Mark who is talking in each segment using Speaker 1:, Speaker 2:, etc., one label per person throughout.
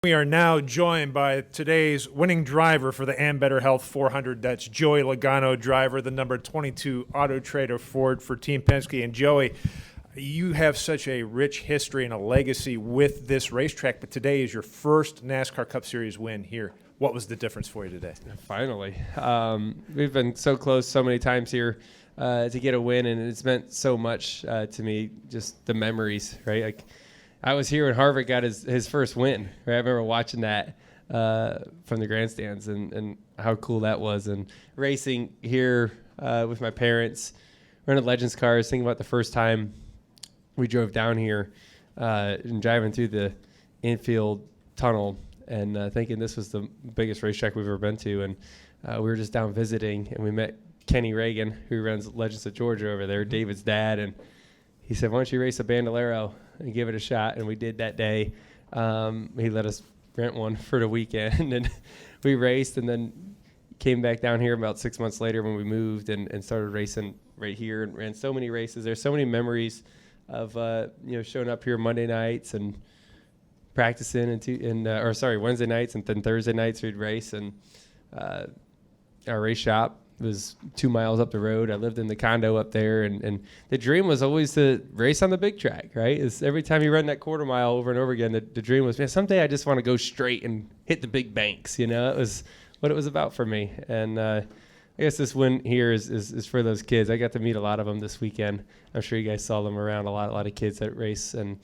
Speaker 1: We are now joined by today's winning driver for the Am Better Health 400. That's Joey Logano, driver, the number 22 Auto Trader Ford for Team Penske. And Joey, you have such a rich history and a legacy with this racetrack, but today is your first NASCAR Cup Series win here. What was the difference for you today?
Speaker 2: Finally. We've been so close so many times here to get a win, and it's meant so much to me, just the memories, right? Like, I was here when Harvick got his first win, right? I remember watching that from the grandstands and how cool that was. And racing here with my parents, running Legends cars, thinking about the first time we drove down here and driving through the infield tunnel and thinking this was the biggest racetrack we've ever been to. And we were just down visiting, and we met Kenny Reagan, who runs Legends of Georgia over there, David's dad. And he said, why don't you race a Bandolero and give it a shot? And we did that day. He let us rent one for the weekend, and we raced, and then came back down here about 6 months later when we moved and started racing right here and ran so many races. There's so many memories of showing up here Monday nights and practicing Wednesday nights, and then Thursday nights we'd race. And our race shop was 2 miles up the road. I lived in the condo up there, and the dream was always to race on the big track, right? It's every time you run that quarter mile over and over again, the dream was, man, someday I just want to go straight and hit the big banks. It was what it was about for me. And I guess this win here is for those kids. I got to meet a lot of them this weekend. I'm sure you guys saw them around, a lot of kids that race, and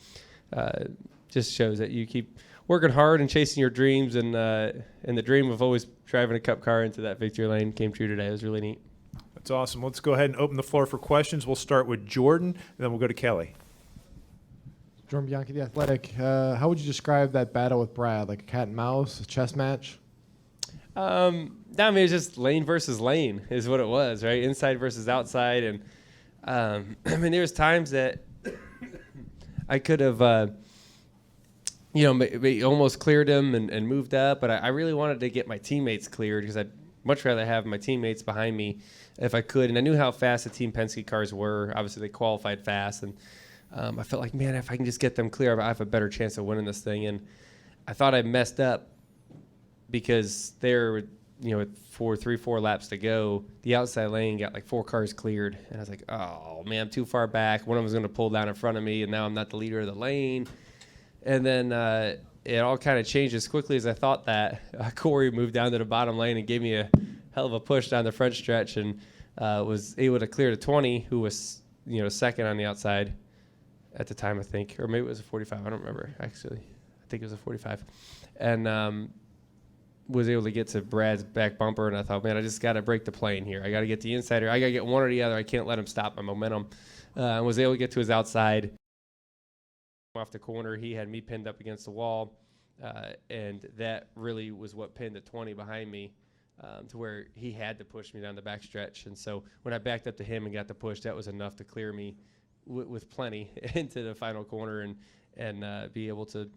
Speaker 2: just shows that you keep working hard and chasing your dreams, and the dream of always driving a cup car into that victory lane came true today. It was really neat.
Speaker 1: That's awesome. Let's go ahead and open the floor for questions. We'll start with Jordan, and then we'll go to Kelly.
Speaker 3: Jordan Bianchi, The Athletic. How would you describe that battle with Brad? Like a cat and mouse, a chess match?
Speaker 2: I mean, it's just lane versus lane is what it was, right? Inside versus outside. And I mean, there was times that I could have almost cleared him and moved up, but I really wanted to get my teammates cleared because I'd much rather have my teammates behind me if I could. And I knew how fast the Team Penske cars were. Obviously, they qualified fast, and I felt like, man, if I can just get them clear, I have a better chance of winning this thing. And I thought I messed up because there, with 4 laps to go, the outside lane got like 4 cars cleared, and I was like, oh man, I'm too far back. One of them was going to pull down in front of me, and now I'm not the leader of the lane. And then it all kind of changed as quickly as I thought that. Corey moved down to the bottom lane and gave me a hell of a push down the front stretch, and was able to clear the 20, who was second on the outside at the time, I think. Or maybe it was a 45. I don't remember, actually. I think it was a 45. And was able to get to Brad's back bumper, and I thought, man, I just got to break the plane here. I got to get the insider. I got to get one or the other. I can't let him stop my momentum. And was able to get to his outside. Off the corner, he had me pinned up against the wall, and that really was what pinned the 20 behind me to where he had to push me down the back stretch. And so when I backed up to him and got the push, that was enough to clear me with plenty into the final corner and be able to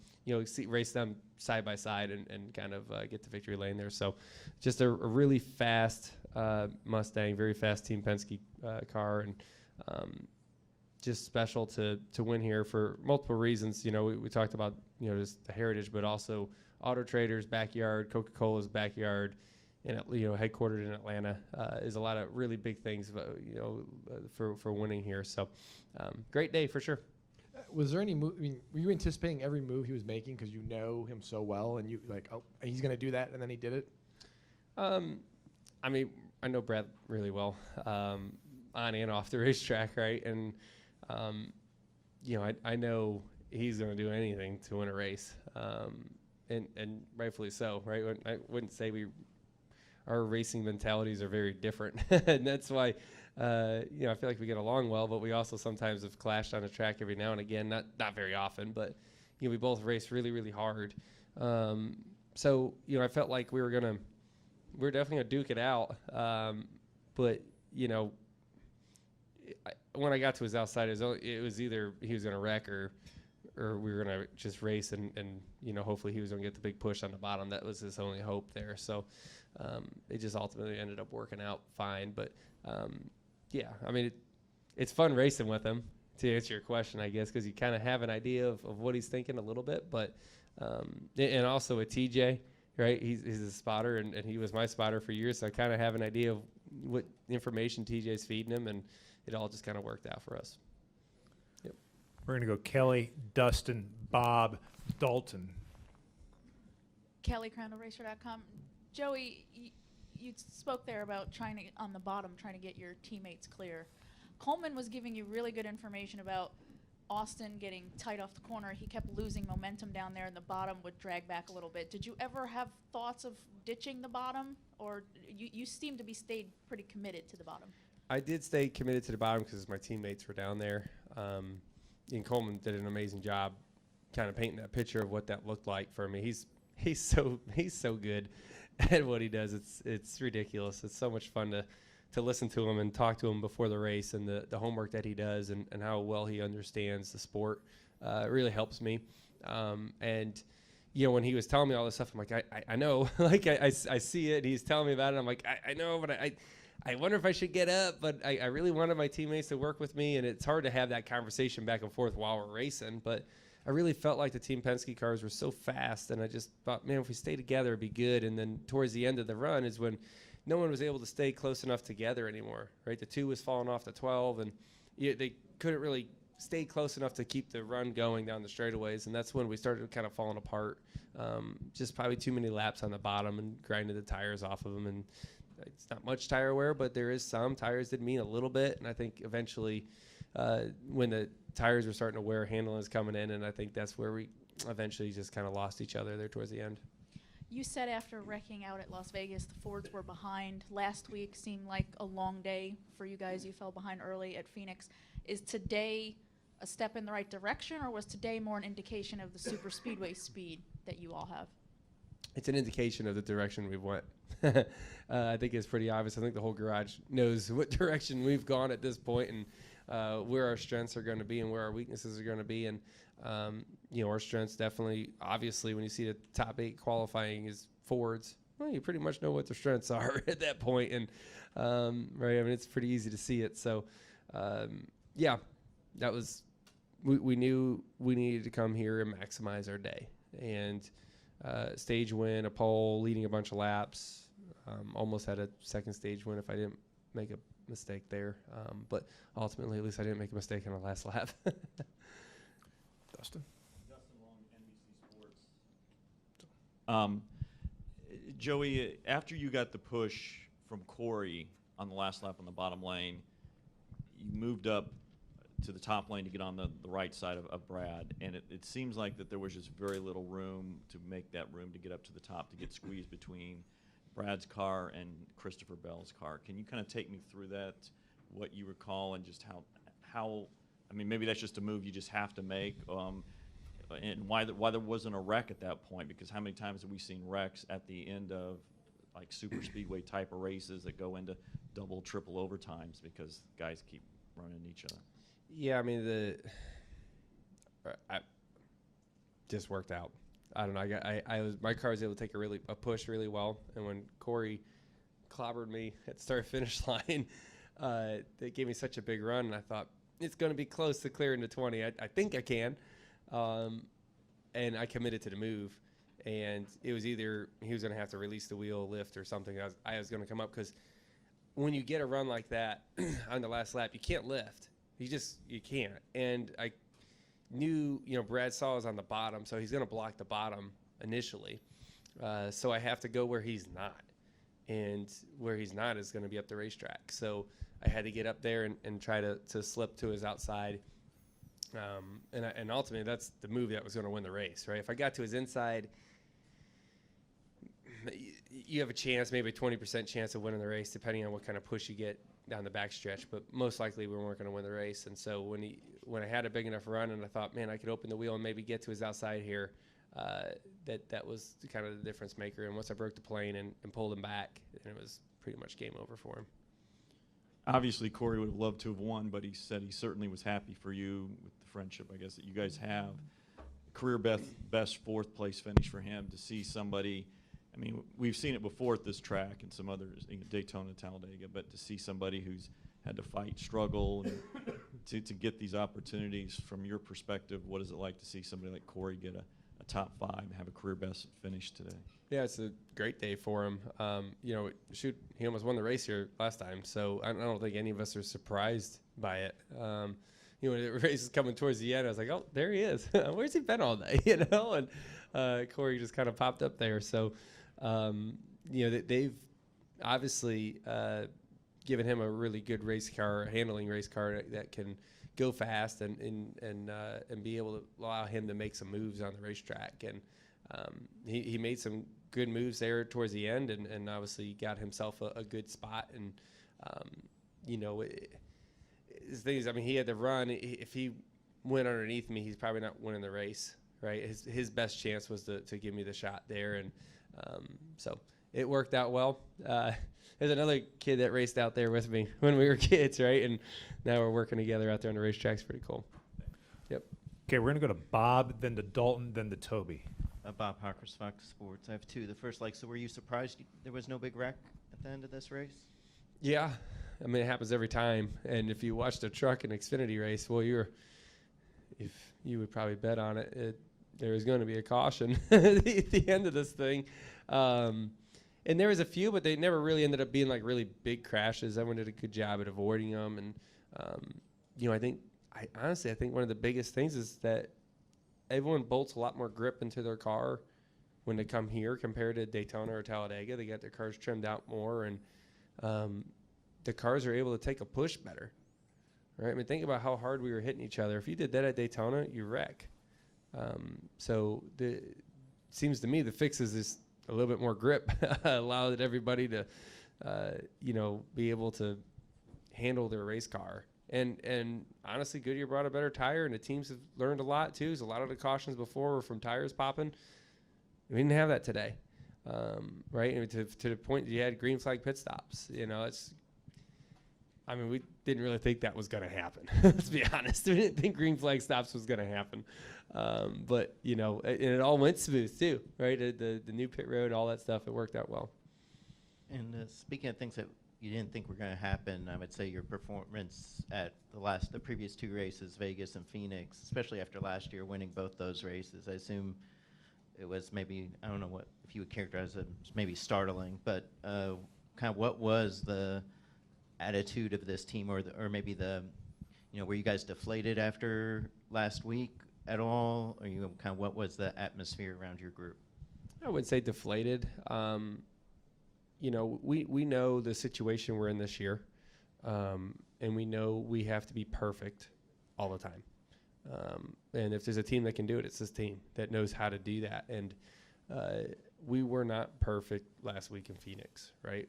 Speaker 2: race them side by side and kind of get the victory lane there. So just a really fast Mustang, very fast Team Penske car, and just special to win here for multiple reasons. We talked about just the heritage, but also Auto Trader's backyard, Coca-Cola's backyard, and headquartered in Atlanta is a lot of really big things for winning here. So great day for sure.
Speaker 3: Was there any move? I mean, were you anticipating every move he was making because you know him so well, and you like, oh, he's going to do that, and then he did it?
Speaker 2: I mean, I know Brad really well, on and off the racetrack, right? And I know he's going to do anything to win a race, and rightfully so, right? I wouldn't say our racing mentalities are very different, and that's why I feel like we get along well, but we also sometimes have clashed on the track every now and again, not very often, but we both race really, really hard. So I felt like we were definitely gonna duke it out, but when I got to his outside, it was either he was gonna wreck or we were gonna just race and hopefully he was gonna get the big push on the bottom. That was his only hope there. So it just ultimately ended up working out fine. But yeah, I mean, it's fun racing with him, to answer your question, I guess, because you kind of have an idea of what he's thinking a little bit. But And also with TJ, right? He's a spotter, and he was my spotter for years, so I kind of have an idea of what information TJ's feeding him, and it all just kind of worked out for us. Yep.
Speaker 1: We're going to go Kelly, Dustin, Bob, Dalton.
Speaker 4: Kelly, CrownRacer.com. Joey, you spoke there about trying to, on the bottom, trying to get your teammates clear. Coleman was giving you really good information about Austin getting tight off the corner. He kept losing momentum down there, and the bottom would drag back a little bit. Did you ever have thoughts of ditching the bottom, or you seem to be stayed pretty committed to the bottom?
Speaker 2: I did stay committed to the bottom because my teammates were down there. And Coleman did an amazing job kind of painting that picture of what that looked like for me. He's so good at what he does. It's ridiculous. It's so much fun to listen to him and talk to him before the race, and the homework that he does and how well he understands the sport. It really helps me. And when he was telling me all this stuff, I'm like, I know, like I see it. He's telling me about it. I'm like, I know, but I wonder if I should get up, but I really wanted my teammates to work with me, and it's hard to have that conversation back and forth while we're racing, but I really felt like the Team Penske cars were so fast, and I just thought, man, if we stay together, it'd be good. And then towards the end of the run is when no one was able to stay close enough together anymore, right? The 2 was falling off the 12, and they couldn't really stay close enough to keep the run going down the straightaways, and that's when we started kind of falling apart. Just probably too many laps on the bottom and grinded the tires off of them, and it's not much tire wear, but there is some. Tires did mean a little bit, and I think eventually when the tires were starting to wear, handling is coming in, and I think that's where we eventually just kind of lost each other there towards the end.
Speaker 4: You said after wrecking out at Las Vegas, the Fords were behind. Last week seemed like a long day for you guys. You fell behind early at Phoenix. Is today a step in the right direction, or was today more an indication of the super speedway speed that you all have?
Speaker 2: It's an indication of the direction we've went. I think it's pretty obvious. I think the whole garage knows what direction we've gone at this point, and where our strengths are going to be and where our weaknesses are going to be. And our strengths definitely, obviously, when you see the top 8 qualifying is Fords, well, you pretty much know what their strengths are at that point. And right, I mean, it's pretty easy to see it. So that was we knew we needed to come here and maximize our day. And stage win, a pole, leading a bunch of laps. Almost had a second stage win if I didn't make a mistake there. But ultimately, at least I didn't make a mistake on the last lap.
Speaker 1: Dustin?
Speaker 5: Dustin Long, NBC Sports. Joey, after you got the push from Corey on the last lap on the bottom lane, you moved up to the top lane to get on the right side of Brad, and it seems like that there was just very little room to make that room to get up to the top, to get squeezed between Brad's car and Christopher Bell's car. Can you kind of take me through that, what you recall, and just how I mean, maybe that's just a move you just have to make, and why there wasn't a wreck at that point? Because how many times have we seen wrecks at the end of like super speedway type of races that go into double, triple overtimes because guys keep running into each other?
Speaker 2: Yeah, I mean, I just worked out. I don't know. My car was able to take a push really well, and when Corey clobbered me at the start finish line, they gave me such a big run, and I thought it's going to be close to clearing the 20. I think I can, and I committed to the move, and it was either he was going to have to release the wheel, lift, or something. I was going to come up, because when you get a run like that on the last lap, you can't lift. You can't. And I knew, Brad saw I was on the bottom, so he's going to block the bottom initially. So I have to go where he's not. And where he's not is going to be up the racetrack. So I had to get up there and try to slip to his outside. And ultimately, that's the move that was going to win the race, right? If I got to his inside, you have a chance, maybe a 20% chance of winning the race, depending on what kind of push you get down the backstretch. But most likely, we weren't going to win the race. And so when I had a big enough run, and I thought, man, I could open the wheel and maybe get to his outside here, that was kind of the difference maker. And once I broke the plane and pulled him back, then it was pretty much game over for him.
Speaker 5: Obviously, Corey would have loved to have won, but he said he certainly was happy for you with the friendship, I guess, that you guys have. Career best fourth place finish for him. To see somebody, I mean, we've seen it before at this track and some others, Daytona, Talladega, but to see somebody who's had to fight, struggle, and to get these opportunities from your perspective, what is it like to see somebody like Corey get a top 5 and have a career best finish today.
Speaker 2: Yeah, it's a great day for him. Shoot, he almost won the race here last time, so I don't think any of us are surprised by it. When the race is coming towards the end, I was like, oh, there he is. Where's he been all day? And Corey just kind of popped up there. So, they've obviously given him a really good handling race car that can go fast and be able to allow him to make some moves on the racetrack. And he made some good moves there towards the end, and obviously got himself a good spot. And his thing is, he had to run. If he went underneath me, he's probably not winning the race, right? His best chance was to give me the shot there, and so it worked out well. There's another kid that raced out there with me when we were kids, right? And now we're working together out there on the racetrack. It's pretty cool. Yep.
Speaker 1: Okay, we're going to go to Bob, then to Dalton, then to Toby.
Speaker 6: Bob Hawkers, Fox Sports. I have 2. The first, so were you surprised there was no big wreck at the end of this race?
Speaker 2: Yeah. It happens every time. And if you watch the truck and Xfinity race, well, if you would probably bet on it, there was going to be a caution at the end of this thing. And there was a few, but they never really ended up being really big crashes. Everyone did a good job at avoiding them. And, I think one of the biggest things is that everyone bolts a lot more grip into their car when they come here compared to Daytona or Talladega. They got their cars trimmed out more, and the cars are able to take a push better, right? Think about how hard we were hitting each other. If you did that at Daytona, you wreck. So it seems to me the fix is just a little bit more grip, allowed everybody to, be able to handle their race car. And honestly, Goodyear brought a better tire, and the teams have learned a lot too. So a lot of the cautions before were from tires popping. We didn't have that today, right? To the point that you had green flag pit stops. We didn't really think that was going to happen. Let's be honest. We didn't think green flag stops was going to happen. But and it all went smooth too, right? The new pit road, all that stuff, it worked out well.
Speaker 6: And speaking of things that you didn't think were going to happen, I would say your performance at the previous 2 races, Vegas and Phoenix, especially after last year winning both those races, I assume it was maybe, I don't know if you would characterize it as maybe startling, but kind of what was the attitude of this team, or maybe were you guys deflated after last week at all, or what was the atmosphere around your group?
Speaker 2: I would say deflated. We know the situation we're in this year, and we know we have to be perfect all the time. And if there's a team that can do it, it's this team that knows how to do that. And we were not perfect last week in Phoenix, right?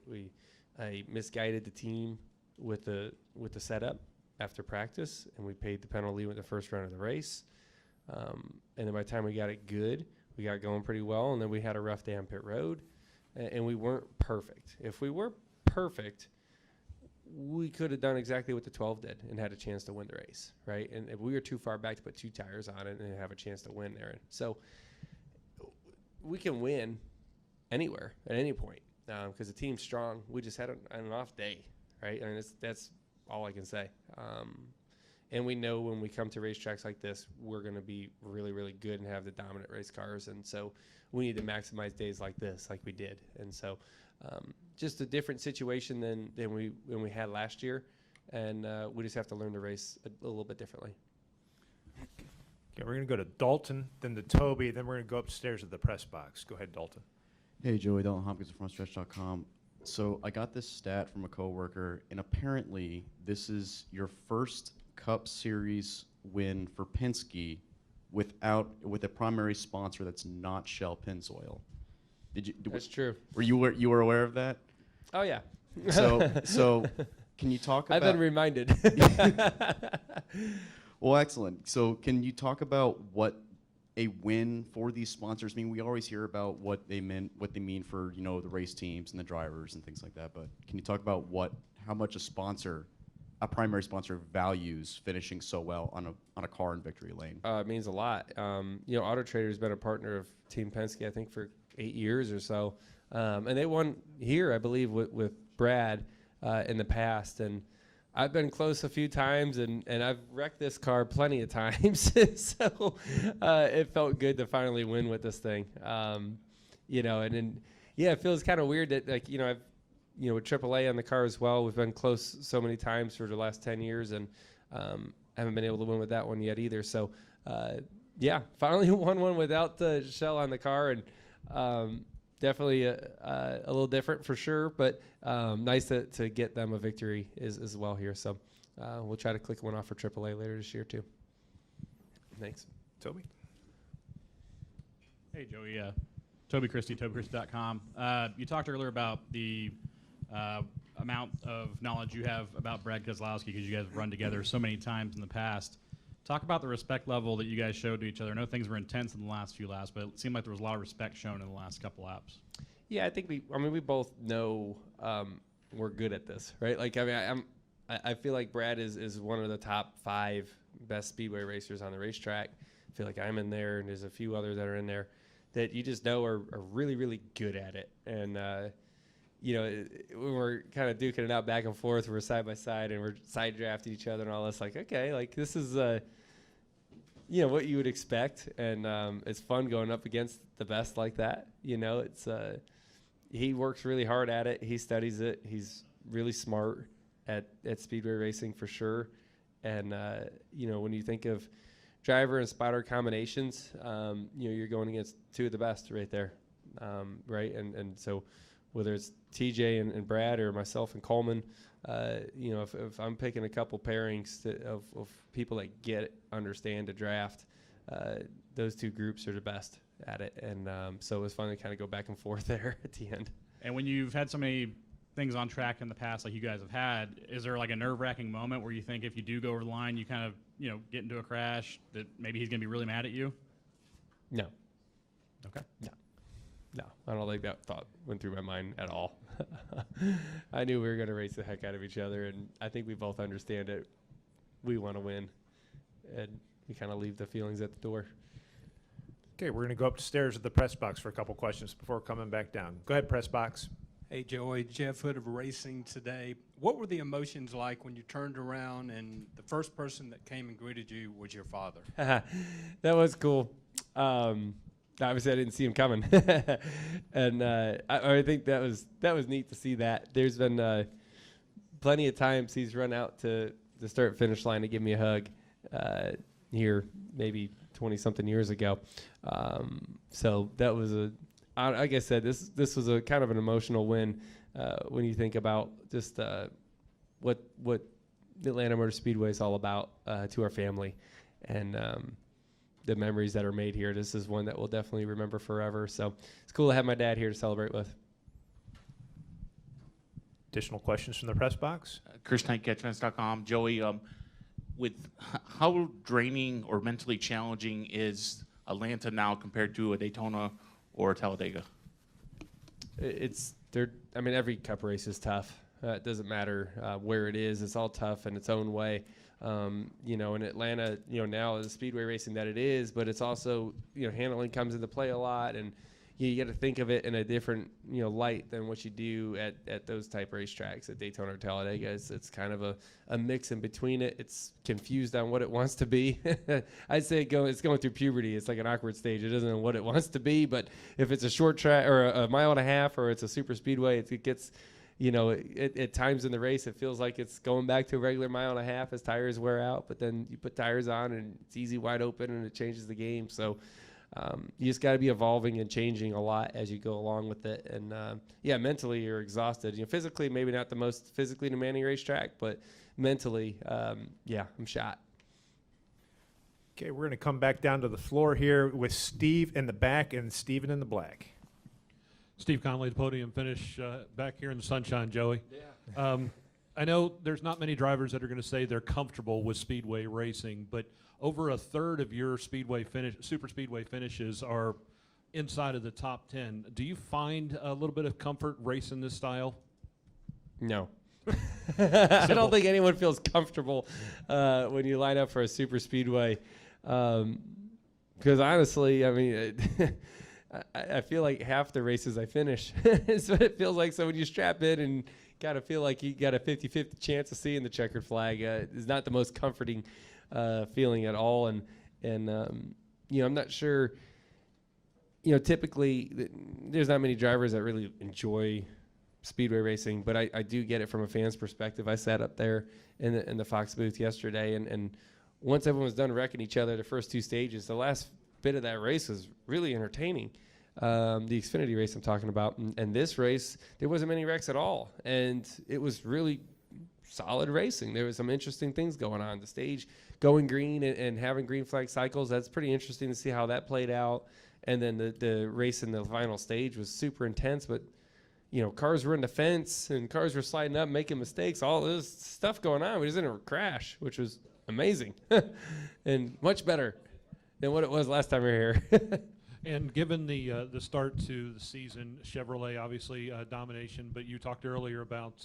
Speaker 2: I misguided the team with the setup after practice, and we paid the penalty with the first run of the race. And then by the time we got it good, we got going pretty well, and then we had a rough day on pit road, and we weren't perfect. If we were perfect, we could have done exactly what the 12 did and had a chance to win the race, right? And if we were too far back to put 2 tires on it and have a chance to win there. So we can win anywhere at any point because the team's strong. We just had an off day, right? That's all I can say. And we know when we come to racetracks like this, we're going to be really, really good and have the dominant race cars. And so we need to maximize days like this, like we did. And so just a different situation than we had last year. And we just have to learn to race a little bit differently.
Speaker 1: Okay, we're going to go to Dalton, then to Toby, then we're going to go upstairs to the press box. Go ahead, Dalton.
Speaker 7: Hey, Joey, Dalton Hopkins from FrontStretch.com. So I got this stat from a coworker, and apparently this is your first Cup Series win for Penske with a primary sponsor that's not Shell Pennzoil.
Speaker 2: That's true.
Speaker 7: Were you were aware of that?
Speaker 2: Oh, yeah.
Speaker 7: So can you talk about...
Speaker 2: I've been reminded.
Speaker 7: Well, excellent. So can you talk about what a win for these sponsors mean? We always hear about what they mean for, the race teams and the drivers and things like that, but can you talk about how much a primary sponsor values finishing so well on a car in victory lane?
Speaker 2: It means a lot. Auto Trader's been a partner of Team Penske, I think, for 8 years or so. And they won here, I believe, with Brad in the past. And I've been close a few times, and I've wrecked this car plenty of times. So it felt good to finally win with this thing. You know, and then, yeah, it feels kind of weird that, like, you know, I've, you know, with AAA on the car as well, we've been close so many times for the last 10 years, and haven't been able to win with that one yet either. So, yeah, finally won one without the shell on the car, and definitely a little different for sure, but nice to get them a victory as well here. So we'll try to click one off for AAA later this year too. Thanks.
Speaker 1: Toby?
Speaker 8: Hey, Joey. Toby Christie, TobyChristie.com. You talked earlier about the amount of knowledge you have about Brad Keselowski because you guys have run together so many times in the past. Talk about the respect level that you guys showed to each other. I know things were intense in the last few laps, but it seemed like there was a lot of respect shown in the last couple laps.
Speaker 2: Yeah, I think we both know we're good at this, right? Like, I mean, I feel like Brad is one of the top 5 best speedway racers on the racetrack. I feel like I'm in there, and there's a few others that are in there that you just know are really, really good at it. And, you know, when we're kind of duking it out back and forth, we're side by side, and we're side drafting each other and all this, like, okay, like, this is, you know, what you would expect. And it's fun going up against the best like that. You know, it's he works really hard at it. He studies it. He's really smart at speedway racing for sure. And, you know, when you think of driver and spotter combinations, you know, you're going against 2 of the best right there, right? And so whether it's TJ and Brad or myself and Coleman, you know, if I'm picking a couple pairings of people that understand a draft, those 2 groups are the best at it. And so it was fun to kind of go back and forth there at the end.
Speaker 8: And when you've had so many things on track in the past like you guys have had, is there like a nerve-wracking moment where you think if you do go over the line, you kind of, you know, get into a crash, that maybe he's going to be really mad at you?
Speaker 2: No.
Speaker 8: Okay.
Speaker 2: No, I don't think that thought went through my mind at all. I knew we were going to race the heck out of each other, and I think we both understand it. We want to win, and we kind of leave the feelings at the door.
Speaker 1: Okay, we're going to go upstairs to the press box for a couple questions before coming back down. Go ahead, press box.
Speaker 9: Hey, Joey, Jeff Hood of Racing Today. What were the emotions like when you turned around and the first person that came and greeted you was your father?
Speaker 2: That was cool. Obviously, I didn't see him coming, and I think that was neat to see that. There's been plenty of times he's run out to the start-finish line to give me a hug here, maybe 20-something years ago. So that was like I said, this was a kind of an emotional win when you think about just what the Atlanta Motor Speedway is all about to our family, and the memories that are made here. This is one that we'll definitely remember forever. So it's cool to have my dad here to celebrate with.
Speaker 1: Additional questions from the press box?
Speaker 10: Chris Knight, CatchFans.com. Joey, with how draining or mentally challenging is Atlanta now compared to a Daytona or a Talladega?
Speaker 2: I mean, every cup race is tough. It doesn't matter where it is. It's all tough in its own way. You know, in Atlanta, you know, now the speedway racing that it is, but it's also, you know, handling comes into play a lot, and you got to think of it in a different, you know, light than what you do at those type racetracks at Daytona or Talladega. It's kind of a mix in between it. It's confused on what it wants to be. I'd say it's going through puberty. It's like an awkward stage. It doesn't know what it wants to be, but if it's a short track or a mile and a half, or it's a super speedway, it gets, you know, at times in the race, it feels like it's going back to a regular mile and a half as tires wear out, but then you put tires on and it's easy wide open and it changes the game. So you just got to be evolving and changing a lot as you go along with it. And yeah, mentally you're exhausted. You know, physically, maybe not the most physically demanding racetrack, but mentally, yeah, I'm shot.
Speaker 1: Okay, we're going to come back down to the floor here with Steve in the back and Steven in the black.
Speaker 11: Steve Connolly, the podium finish back here in the sunshine, Joey. Yeah. I know there's not many drivers that are going to say they're comfortable with speedway racing, but over a third of your super speedway finishes are inside of the top 10. Do you find a little bit of comfort racing this style?
Speaker 2: No. I don't think anyone feels comfortable when you line up for a super speedway. Because honestly, I mean, I feel like half the races I finish is what it feels like. So when you strap in and kind of feel like you got a 50-50 chance of seeing the checkered flag. It's not the most comforting feeling at all. And I'm not sure, typically there's not many drivers that really enjoy speedway racing, but I do get it from a fan's perspective. I sat up there in the Fox booth yesterday, and once everyone was done wrecking each other the first two stages, the last bit of that race was really entertaining. The Xfinity race I'm talking about, and this race, there wasn't many wrecks at all, and it was really solid racing. There was some interesting things going on. The stage going green and having green flag cycles, that's pretty interesting to see how that played out. And then the race in the final stage was super intense, but cars were in the fence and cars were sliding up, making mistakes, all this stuff going on. We just didn't crash, which was amazing and much better than what it was last time we were here.
Speaker 11: And given the start to the season, Chevrolet obviously domination, but you talked earlier about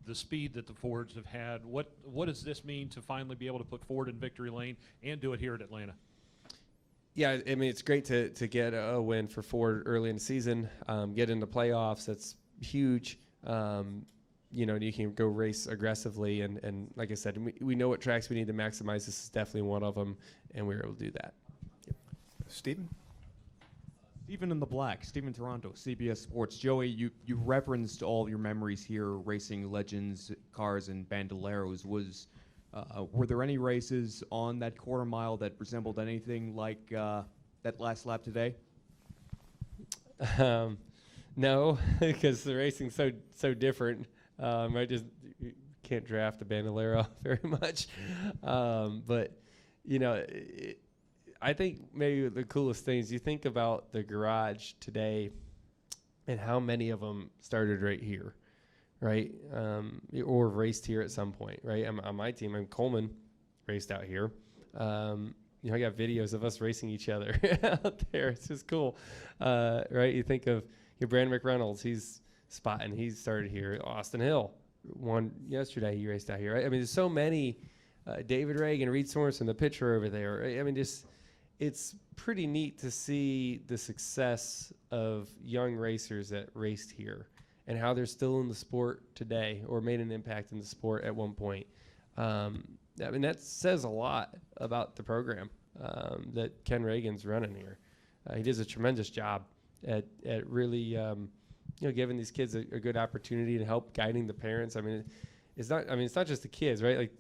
Speaker 11: the speed that the Fords have had. What does this mean to finally be able to put Ford in victory lane and do it here at Atlanta?
Speaker 2: Yeah, I mean, it's great to get a win for Ford early in the season, get into playoffs. That's huge. You can go race aggressively. And like I said, we know what tracks we need to maximize. This is definitely one of them, and we were able to do that. Yep.
Speaker 1: Stephen?
Speaker 12: Stephen in the Black, Stephen Toronto, CBS Sports. Joey, you referenced all your memories here, racing legends, cars, and bandoleros. Were there any races on that quarter mile that resembled anything like that last lap today?
Speaker 2: No, because the racing's so different. I just can't draft a bandolero very much. But I think maybe the coolest things, you think about the garage today and how many of them started right here, right? Or raced here at some point, right? On my team, Coleman raced out here. I got videos of us racing each other out there. It's just cool, right? You think of Brandon McReynolds, he's spotting. He started here. Austin Hill won yesterday. He raced out here, right? I mean, there's so many. David Reagan, Reed Sorensen, the pitcher over there. Right? I mean, it's pretty neat to see the success of young racers that raced here and how they're still in the sport today or made an impact in the sport at one point. I mean, that says a lot about the program that Ken Reagan's running here. He does a tremendous job at really giving these kids a good opportunity to help guiding the parents. I mean, it's not just the kids, right? Like,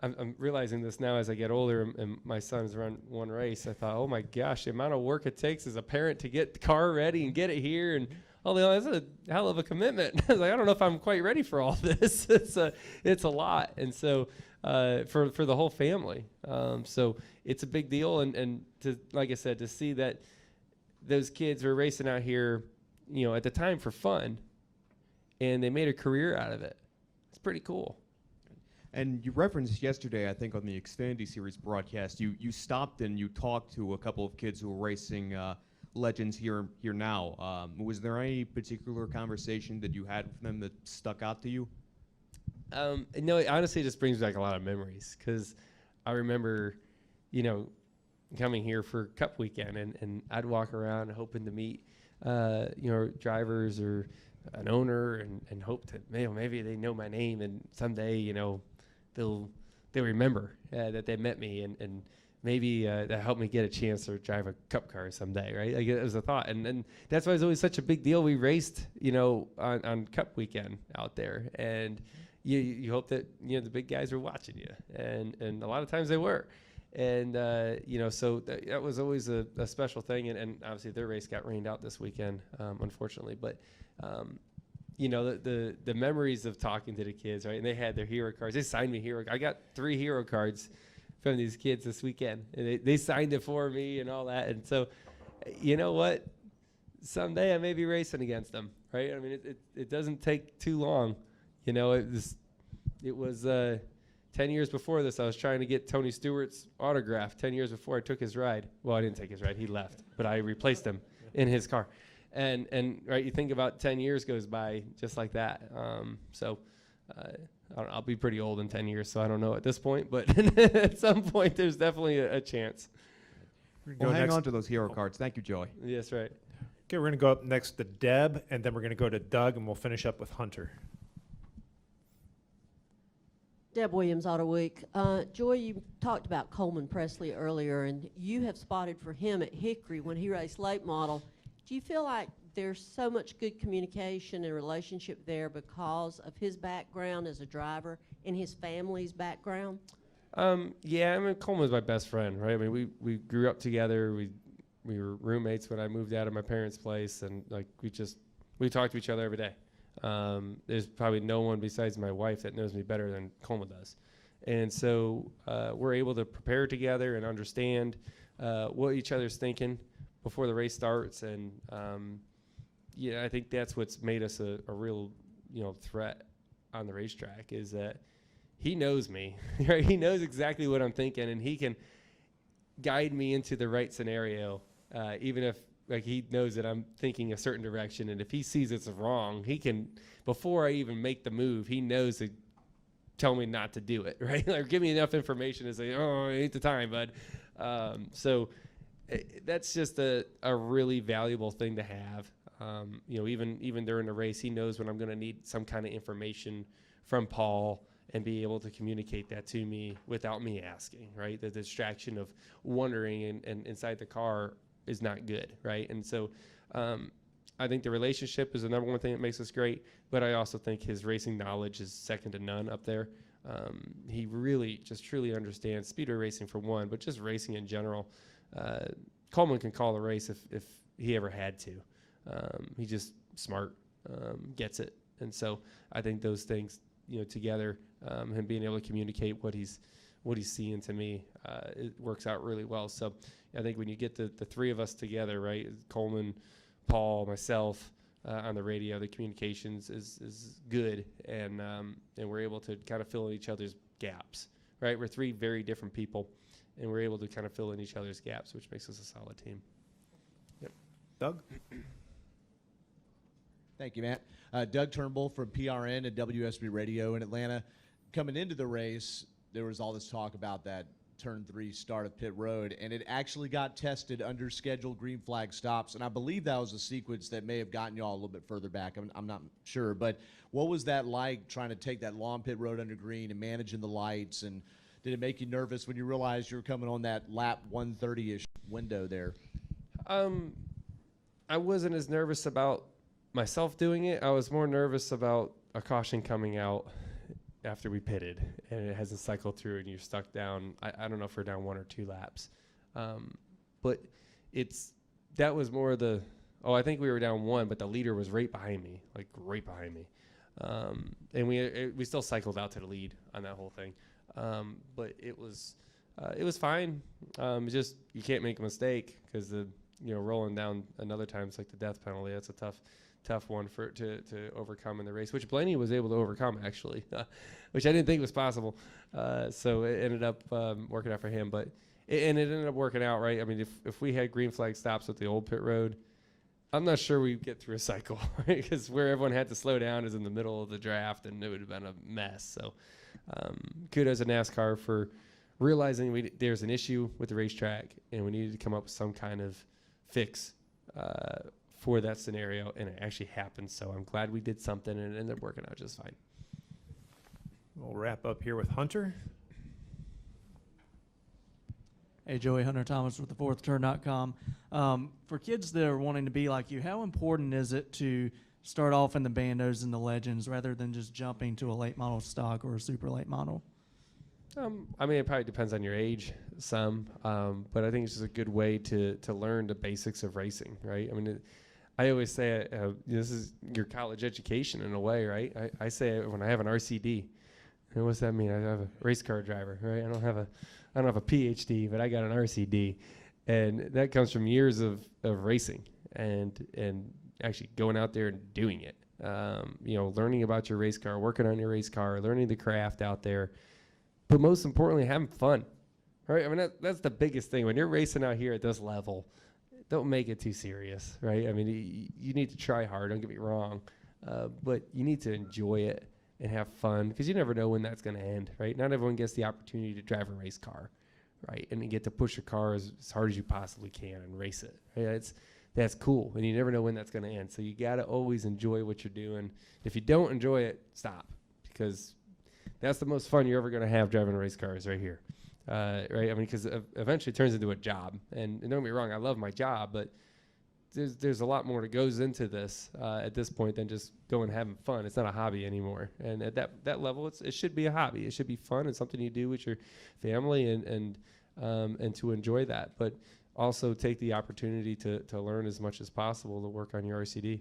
Speaker 2: I'm realizing this now as I get older, and my son's run one race. I thought, oh my gosh, the amount of work it takes as a parent to get the car ready and get it here, and that's a hell of a commitment. I was like, I don't know if I'm quite ready for all this. It's a lot, and so for the whole family. So it's a big deal, and to, like I said, to see that those kids were racing out here, at the time for fun, and they made a career out of it. It's pretty cool.
Speaker 12: And you referenced yesterday, I think, on the Xfinity Series broadcast, you stopped and you talked to a couple of kids who were racing legends here now. Was there any particular conversation that you had with them that stuck out to you?
Speaker 2: No, it honestly just brings back a lot of memories, because I remember, coming here for Cup weekend, and I'd walk around hoping to meet, drivers or an owner, and hope that maybe they know my name, and someday, they'll remember that they met me, and maybe that helped me get a chance to drive a Cup car someday, right? Like, it was a thought, and that's why it's always such a big deal. We raced, on Cup weekend out there, and you hope that the big guys were watching you, and a lot of times they were, and so that was always a special thing, and obviously their race got rained out this weekend, unfortunately, but. The memories of talking to the kids, right? And they had their hero cards. They signed me hero. I got 3 hero cards from these kids this weekend, and they signed it for me and all that. And so, you know what? Someday I may be racing against them, right? I mean, it doesn't take too long. It was 10 years before this. I was trying to get Tony Stewart's autograph 10 years before I took his ride. Well, I didn't take his ride. He left, but I replaced him in his car. And right, you think about 10 years goes by just like that. I'll be pretty old in 10 years, so I don't know at this point, but at some point there's definitely a chance.
Speaker 12: Well, hang on to those hero cards. Thank you, Joey.
Speaker 2: Yes, right.
Speaker 1: Okay, we're going to go up next to Deb, and then we're going to go to Doug, and we'll finish up with Hunter.
Speaker 13: Deb Williams, Auto Week. Joy, you talked about Coleman Presley earlier, and you have spotted for him at Hickory when he raced late model. Do you feel like there's so much good communication and relationship there because of his background as a driver and his family's background?
Speaker 2: Yeah, I mean, Coleman's my best friend, right? I mean, we grew up together. We were roommates when I moved out of my parents' place, and like we talk to each other every day. There's probably no one besides my wife that knows me better than Coleman does. And so we're able to prepare together and understand what each other's thinking before the race starts. And yeah, I think that's what's made us a real, threat on the racetrack, is that he knows me, right? He knows exactly what I'm thinking, and he can guide me into the right scenario, even if he knows that I'm thinking a certain direction. And if he sees it's wrong, he can, before I even make the move, he knows to tell me not to do it, right? Like, give me enough information to say, oh, it ain't the time, bud. So that's just a really valuable thing to have. Even during the race, he knows when I'm going to need some kind of information from Paul, and be able to communicate that to me without me asking, right? The distraction of wondering and inside the car is not good, right? And so I think the relationship is the number one thing that makes us great, but I also think his racing knowledge is second to none up there. He really just truly understands speedway racing for one, but just racing in general. Coleman can call a race if he ever had to. He's just smart, gets it. And so I think those things, together, him being able to communicate what he's seeing to me, it works out really well. So I think when you get the three of us together, right, Coleman, Paul, myself, on the radio, the communications is good, and we're able to kind of fill in each other's gaps, right? We're three very different people, and we're able to kind of fill in each other's gaps, which makes us a solid team. Yep.
Speaker 1: Doug?
Speaker 14: Thank you, Matt. Doug Turnbull from PRN and WSB Radio in Atlanta. Coming into the race, there was all this talk about that turn 3 start of pit road, and it actually got tested under scheduled green flag stops, and I believe that was a sequence that may have gotten you all a little bit further back. I'm not sure, but what was that like, trying to take that long pit road under green and managing the lights, and did it make you nervous when you realized you were coming on that lap 130-ish window there?
Speaker 2: I wasn't as nervous about myself doing it. I was more nervous about a caution coming out after we pitted and it hasn't cycled through and you're stuck down. I don't know if we're down 1 or 2 laps. But that was more I think we were down 1, but the leader was right behind me. And we still cycled out to the lead on that whole thing. But it was fine. Just, you can't make a mistake, because rolling down another time is like the death penalty. That's a tough one to overcome in the race, which Blaney was able to overcome, actually, which I didn't think was possible. So it ended up working out for him, but it ended up working out, right? I mean, if we had green flag stops with the old pit road, I'm not sure we'd get through a cycle, right? Because where everyone had to slow down is in the middle of the draft, and it would have been a mess. So kudos to NASCAR for realizing there's an issue with the racetrack, and we needed to come up with some kind of fix for that scenario, and it actually happened. So I'm glad we did something, and it ended up working out just fine.
Speaker 1: We'll wrap up here with Hunter.
Speaker 15: Hey, Joey, Hunter Thomas with thefourthturn.com. For kids that are wanting to be like you, how important is it to start off in the bandos and the legends rather than just jumping to a late model stock or a super late model?
Speaker 2: I mean, it probably depends on your age, but I think it's just a good way to learn the basics of racing, right? I mean, I always say this is your college education in a way, right? I say it when I have an RCD. And what's that mean? I have a race car driver, right? I don't have a PhD, but I got an RCD, and that comes from years of racing and actually going out there and doing it. Learning about your race car, working on your race car, learning the craft out there, but most importantly, having fun, right? I mean, that's the biggest thing. When you're racing out here at this level, don't make it too serious, right? I mean, you need to try hard, don't get me wrong, but you need to enjoy it and have fun, because you never know when that's going to end, right? Not everyone gets the opportunity to drive a race car, right? And you get to push your car as hard as you possibly can and race it, right? That's cool, and you never know when that's going to end. So you got to always enjoy what you're doing. If you don't enjoy it, stop, because that's the most fun you're ever going to have driving race cars right here. Right? I mean, because eventually it turns into a job. And don't get me wrong, I love my job, but there's a lot more that goes into this at this point than just going and having fun. It's not a hobby anymore. And at that level, it should be a hobby. It should be fun and something you do with your family and to enjoy that. But also take the opportunity to learn as much as possible to work on your RCD.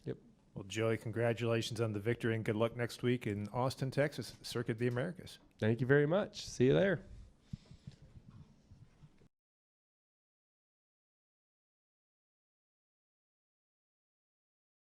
Speaker 2: Yep.
Speaker 1: Well, Joey, congratulations on the victory and good luck next week in Austin, Texas, Circuit of the Americas.
Speaker 2: Thank you very much. See you there.